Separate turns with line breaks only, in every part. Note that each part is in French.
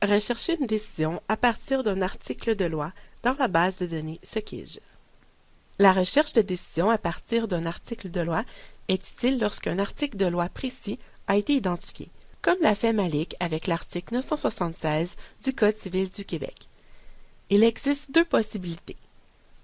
Rechercher une décision à partir d'un article de loi dans la base de données SOCIGE. La recherche de décision à partir d'un article de loi est utile lorsqu'un article de loi précis a été identifié, comme l'a fait Malik avec l'article 976 du Code civil du Québec. Il existe deux possibilités: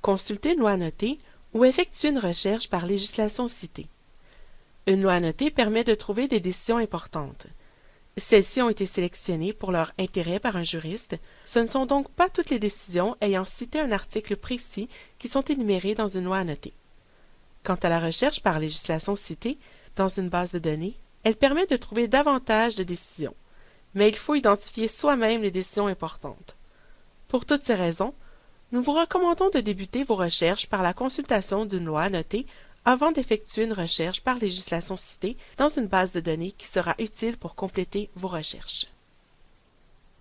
consulter une loi annotée ou effectuer une recherche par législation citée. Une loi annotée permet de trouver des décisions importantes. Celles-ci ont été sélectionnées pour leur intérêt par un juriste. Ce ne sont donc pas toutes les décisions ayant cité un article précis qui sont énumérées dans une loi annotée. Quant à la recherche par législation citée dans une base de données, elle permet de trouver davantage de décisions, mais il faut identifier soi-même les décisions importantes. Pour toutes ces raisons, nous vous recommandons de débuter vos recherches par la consultation d'une loi annotée avant d'effectuer une recherche par législation citée dans une base de données qui sera utile pour compléter vos recherches.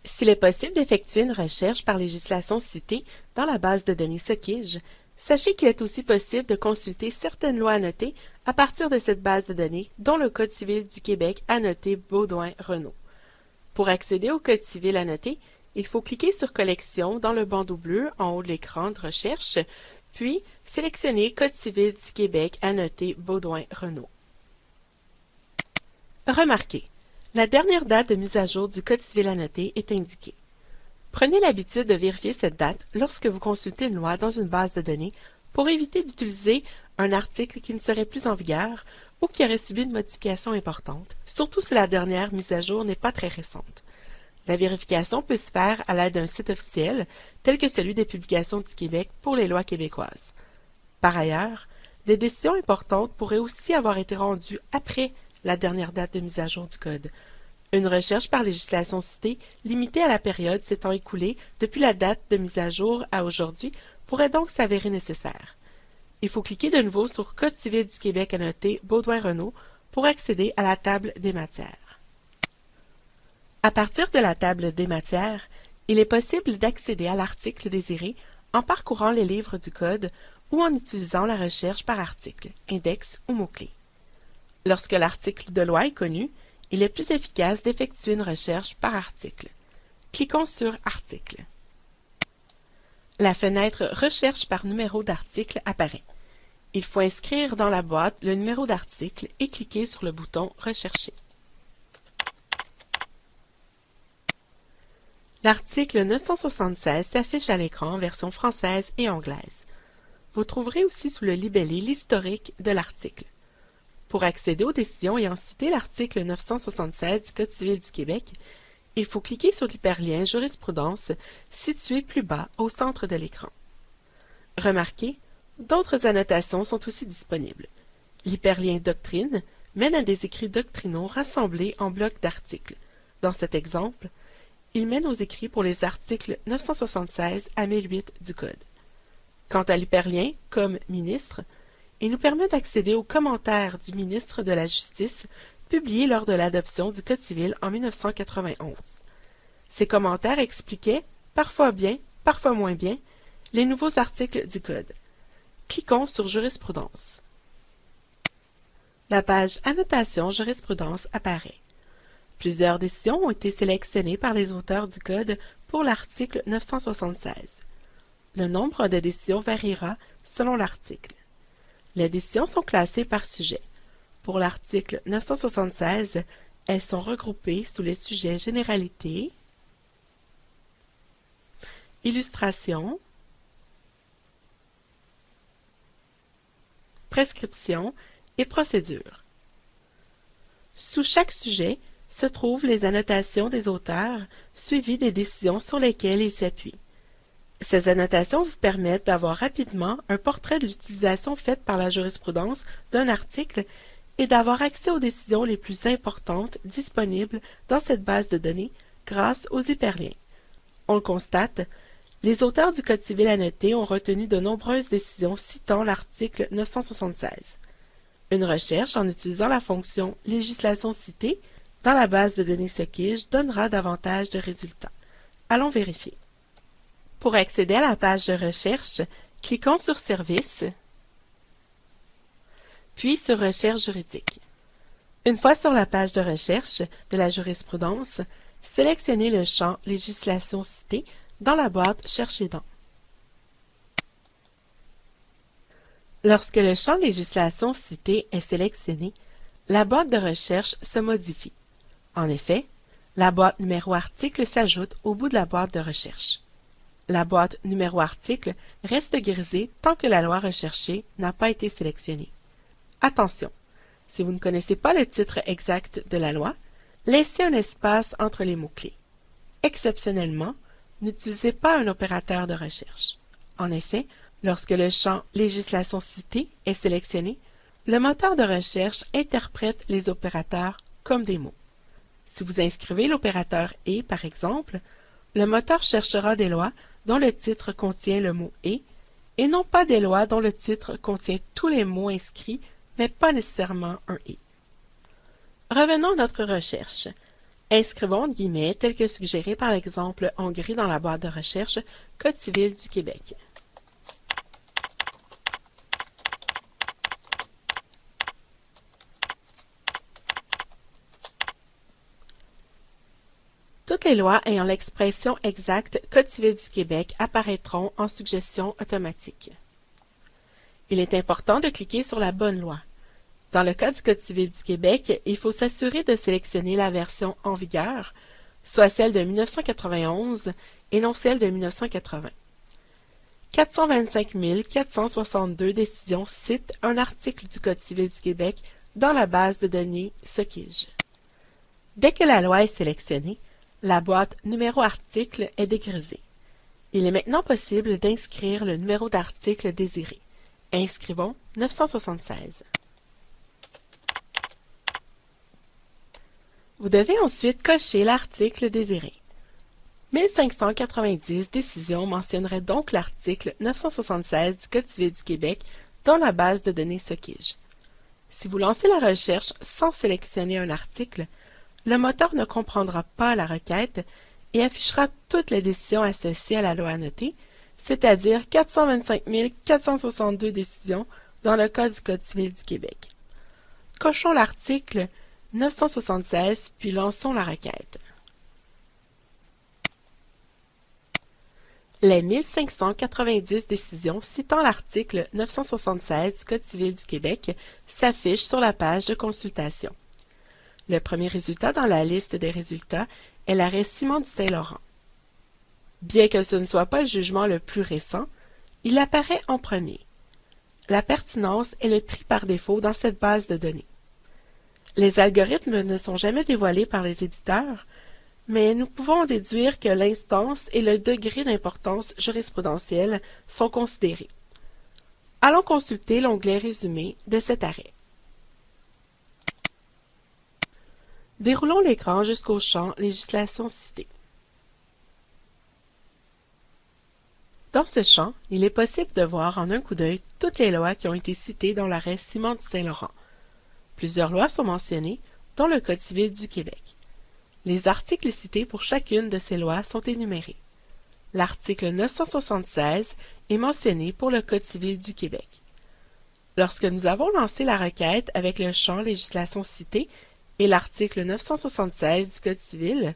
S'il est possible d'effectuer une recherche par législation citée dans la base de données SOCIGE, sachez qu'il est aussi possible de consulter certaines lois annotées à partir de cette base de données, dont le Code civil du Québec annoté Baudouin-Renault. Pour accéder au Code civil annoté, il faut cliquer sur Collection dans le bandeau bleu en haut de l'écran de recherche, puis sélectionner Code civil du Québec annoté Baudouin-Renault. Remarquez, la dernière date de mise à jour du Code civil annoté est indiquée. Prenez l'habitude de vérifier cette date lorsque vous consultez une loi dans une base de données pour éviter d'utiliser un article qui ne serait plus en vigueur ou qui aurait subi une modification importante, surtout si la dernière mise à jour n'est pas très récente. La vérification peut se faire à l'aide d'un site officiel, tel que celui des Publications du Québec pour les lois québécoises. Par ailleurs, des décisions importantes pourraient aussi avoir été rendues après la dernière date de mise à jour du Code. Une recherche par législation citée, limitée à la période s'étant écoulée depuis la date de mise à jour à aujourd'hui, pourrait donc s'avérer nécessaire. Il faut cliquer de nouveau sur Code civil du Québec annoté Baudouin-Renault pour accéder à la table des matières. À partir de la table des matières, il est possible d'accéder à l'article désiré en parcourant les livres du Code ou en utilisant la recherche par article, index ou mot-clé. Lorsque l'article de loi est connu, il est plus efficace d'effectuer une recherche par article. Cliquons sur Article. La fenêtre Recherche par numéro d'article apparaît. Il faut inscrire dans la boîte le numéro d'article et cliquer sur le bouton Rechercher. L'article 976 s'affiche à l'écran en version française et anglaise. Vous trouverez aussi sous le libellé l'historique de l'article. Pour accéder aux décisions ayant cité l'article 976 du Code civil du Québec, il faut cliquer sur l'hyperlien Jurisprudence situé plus bas au centre de l'écran. Remarquez, d'autres annotations sont aussi disponibles. L'hyperlien Doctrine mène à des écrits doctrinaux rassemblés en blocs d'articles. Dans cet exemple, il mène aux écrits pour les articles 976 à 1008 du Code. Quant à l'hyperlien « Comme ministre », il nous permet d'accéder aux commentaires du ministre de la Justice publiés lors de l'adoption du Code civil en 1991. Ces commentaires expliquaient, parfois bien, parfois moins bien, les nouveaux articles du Code. Cliquons sur Jurisprudence. La page Annotation Jurisprudence apparaît. Plusieurs décisions ont été sélectionnées par les auteurs du Code pour l'article 976. Le nombre de décisions variera selon l'article. Les décisions sont classées par sujet. Pour l'article 976, elles sont regroupées sous les sujets Généralité, Illustration, Prescription et Procédure. Sous chaque sujet se trouvent les annotations des auteurs suivies des décisions sur lesquelles ils s'appuient. Ces annotations vous permettent d'avoir rapidement un portrait de l'utilisation faite par la jurisprudence d'un article et d'avoir accès aux décisions les plus importantes disponibles dans cette base de données grâce aux hyperliens. On le constate, les auteurs du Code civil annoté ont retenu de nombreuses décisions citant l'article 976. Une recherche en utilisant la fonction « Législation citée » dans la base de données SOCIGE donnera davantage de résultats. Allons vérifier. Pour accéder à la page de recherche, cliquons sur Services, puis sur Recherche juridique. Une fois sur la page de recherche de la jurisprudence, sélectionnez le champ Législation citée dans la boîte Chercher dans. Lorsque le champ Législation citée est sélectionné, la boîte de recherche se modifie. En effet, la boîte numéro article s'ajoute au bout de la boîte de recherche. La boîte numéro article reste grisée tant que la loi recherchée n'a pas été sélectionnée. Attention, si vous ne connaissez pas le titre exact de la loi, laissez un espace entre les mots-clés. Exceptionnellement, n'utilisez pas un opérateur de recherche. En effet, lorsque le champ Législation citée est sélectionné, le moteur de recherche interprète les opérateurs comme des mots. Si vous inscrivez l'opérateur « et » par exemple, le moteur cherchera des lois dont le titre contient le mot « et » non pas des lois dont le titre contient tous les mots inscrits, mais pas nécessairement un « et ». Revenons à notre recherche. Inscrivons entre guillemets tel que suggéré par l'exemple en gris dans la boîte de recherche Code civil du Québec. Toutes les lois ayant l'expression exacte Code civil du Québec apparaîtront en suggestion automatique. Il est important de cliquer sur la bonne loi. Dans le cas du Code civil du Québec, il faut s'assurer de sélectionner la version en vigueur, soit celle de 1991 et non celle de 1980. 425 462 décisions citent un article du Code civil du Québec dans la base de données SOQUIGE. Dès que la loi est sélectionnée, la boîte numéro article est dégrisée. Il est maintenant possible d'inscrire le numéro d'article désiré. Inscrivons 976. Vous devez ensuite cocher l'article désiré. 1590 décisions mentionneraient donc l'article 976 du Code civil du Québec dans la base de données SOQUIGE. Si vous lancez la recherche sans sélectionner un article, le moteur ne comprendra pas la requête et affichera toutes les décisions associées à la loi annotée, c'est-à-dire 425 462 décisions dans le cas du Code civil du Québec. Cochons l'article 976 puis lançons la requête. Les 1590 décisions citant l'article 976 du Code civil du Québec s'affichent sur la page de consultation. Le premier résultat dans la liste des résultats est l'arrêt Simon du Saint-Laurent. Bien que ce ne soit pas le jugement le plus récent, il apparaît en premier. La pertinence est le tri par défaut dans cette base de données. Les algorithmes ne sont jamais dévoilés par les éditeurs, mais nous pouvons déduire que l'instance et le degré d'importance jurisprudentielle sont considérés. Allons consulter l'onglet Résumé de cet arrêt. Déroulons l'écran jusqu'au champ Législation citée. Dans ce champ, il est possible de voir en un coup d'œil toutes les lois qui ont été citées dans l'arrêt Simon du Saint-Laurent. Plusieurs lois sont mentionnées, dont le Code civil du Québec. Les articles cités pour chacune de ces lois sont énumérés. L'article 976 est mentionné pour le Code civil du Québec. Lorsque nous avons lancé la requête avec le champ Législation citée et l'article 976 du Code civil,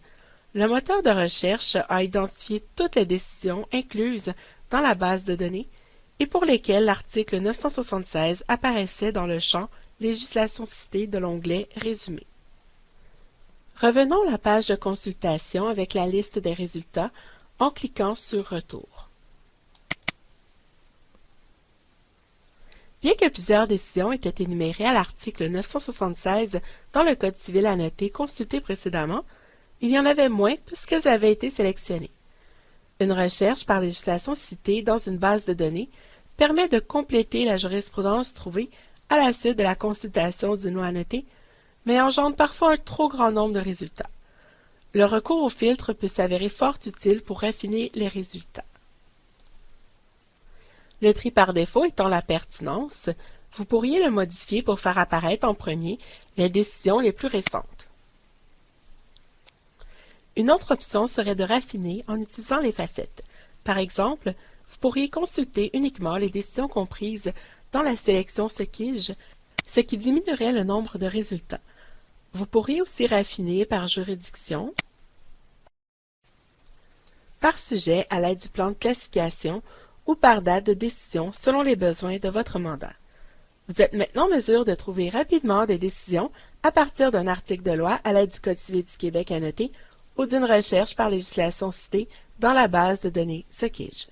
le moteur de recherche a identifié toutes les décisions incluses dans la base de données et pour lesquelles l'article 976 apparaissait dans le champ Législation citée de l'onglet Résumé. Revenons à la page de consultation avec la liste des résultats en cliquant sur Retour. Bien que plusieurs décisions aient été énumérées à l'article 976 dans le Code civil annoté consulté précédemment, il y en avait moins puisqu'elles avaient été sélectionnées. Une recherche par législation citée dans une base de données permet de compléter la jurisprudence trouvée à la suite de la consultation d'une loi annotée, mais engendre parfois un trop grand nombre de résultats. Le recours au filtre peut s'avérer fort utile pour raffiner les résultats. Le tri par défaut étant la pertinence, vous pourriez le modifier pour faire apparaître en premier les décisions les plus récentes. Une autre option serait de raffiner en utilisant les facettes. Par exemple, vous pourriez consulter uniquement les décisions comprises dans la sélection SOQUIGE, ce qui diminuerait le nombre de résultats. Vous pourriez aussi raffiner par juridiction par sujet à l'aide du plan de classification ou par date de décision selon les besoins de votre mandat. Vous êtes maintenant en mesure de trouver rapidement des décisions à partir d'un article de loi à l'aide du Code civil du Québec annoté ou d'une recherche par législation citée dans la base de données SOQUIGE.